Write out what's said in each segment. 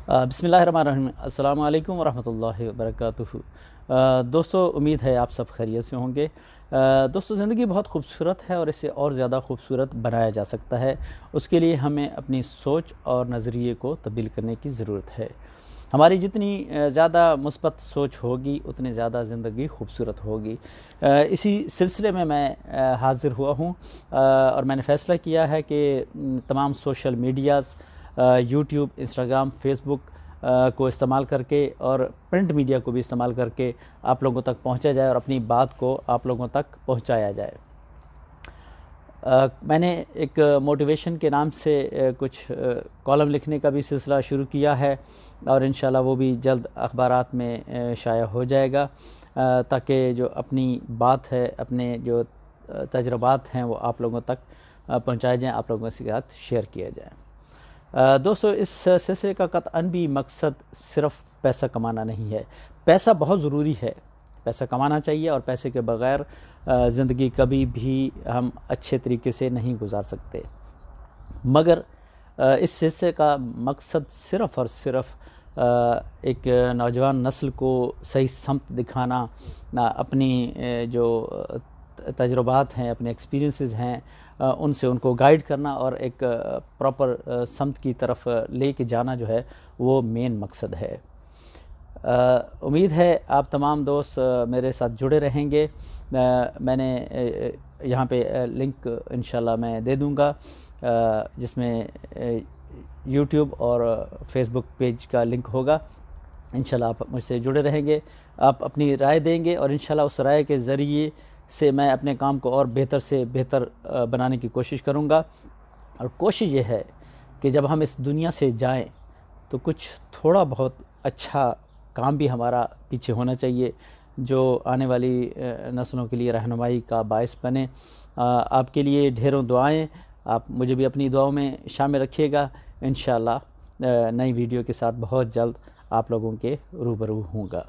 بسم اللہ الرحمن الرحیم۔ السلام علیکم ورحمۃ اللہ وبرکاتہ۔ دوستو، امید ہے آپ سب خیریت سے ہوں گے۔ دوستو، زندگی بہت خوبصورت ہے اور اسے اور زیادہ خوبصورت بنایا جا سکتا ہے۔ اس کے لیے ہمیں اپنی سوچ اور نظریے کو تبدیل کرنے کی ضرورت ہے۔ ہماری جتنی زیادہ مثبت سوچ ہوگی اتنی زیادہ زندگی خوبصورت ہوگی۔ اسی سلسلے میں حاضر ہوا ہوں اور میں نے فیصلہ کیا ہے کہ تمام social medias, YouTube, Instagram, Facebook کو استعمال کر کے اور پرنٹ میڈیا کو بھی استعمال کر کے آپ لوگوں تک پہنچا جائے اور اپنی بات کو آپ لوگوں تک پہنچایا جائے۔ میں نے ایک موٹیویشن کے نام سے کچھ کالم لکھنے کا بھی سلسلہ شروع کیا ہے اور انشاءاللہ وہ بھی جلد اخبارات میں شائع ہو جائے گا، تاکہ جو اپنی بات ہے، اپنے جو تجربات ہیں وہ آپ لوگوں تک پہنچائے جائیں، آپ لوگوں کے ساتھ شیئر کیا جائے۔ دوستو، اس سلسلے کا قطعاً بھی مقصد صرف پیسہ کمانا نہیں ہے۔ پیسہ بہت ضروری ہے، پیسہ کمانا چاہیے، اور پیسے کے بغیر زندگی کبھی بھی ہم اچھے طریقے سے نہیں گزار سکتے۔ مگر اس سلسلے کا مقصد صرف اور صرف ایک نوجوان نسل کو صحیح سمت دکھانا، اپنی جو تجربات ہیں، اپنے ایکسپیرینسز ہیں، ان سے ان کو گائیڈ کرنا اور ایک پراپر سمت کی طرف لے کے جانا جو ہے وہ مین مقصد ہے۔ امید ہے آپ تمام دوست میرے ساتھ جڑے رہیں گے۔ میں نے یہاں پہ لنک انشاءاللہ میں دے دوں گا، جس میں یوٹیوب اور فیس بک پیج کا لنک ہوگا۔ انشاءاللہ آپ مجھ سے جڑے رہیں گے، آپ اپنی رائے دیں گے، اور انشاءاللہ اس رائے کے ذریعے سے میں اپنے کام کو اور بہتر سے بہتر بنانے کی کوشش کروں گا۔ اور کوشش یہ ہے کہ جب ہم اس دنیا سے جائیں تو کچھ تھوڑا بہت اچھا کام بھی ہمارا پیچھے ہونا چاہیے، جو آنے والی نسلوں کے لیے رہنمائی کا باعث بنے۔ آپ کے لیے ڈھیروں دعائیں، آپ مجھے بھی اپنی دعاؤں میں شامل رکھیے گا۔ انشاءاللہ نئی ویڈیو کے ساتھ بہت جلد آپ لوگوں کے روبرو ہوں گا۔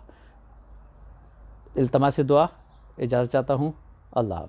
التماس دعا، اجازت چاہتا ہوں۔ اللہ حافظ۔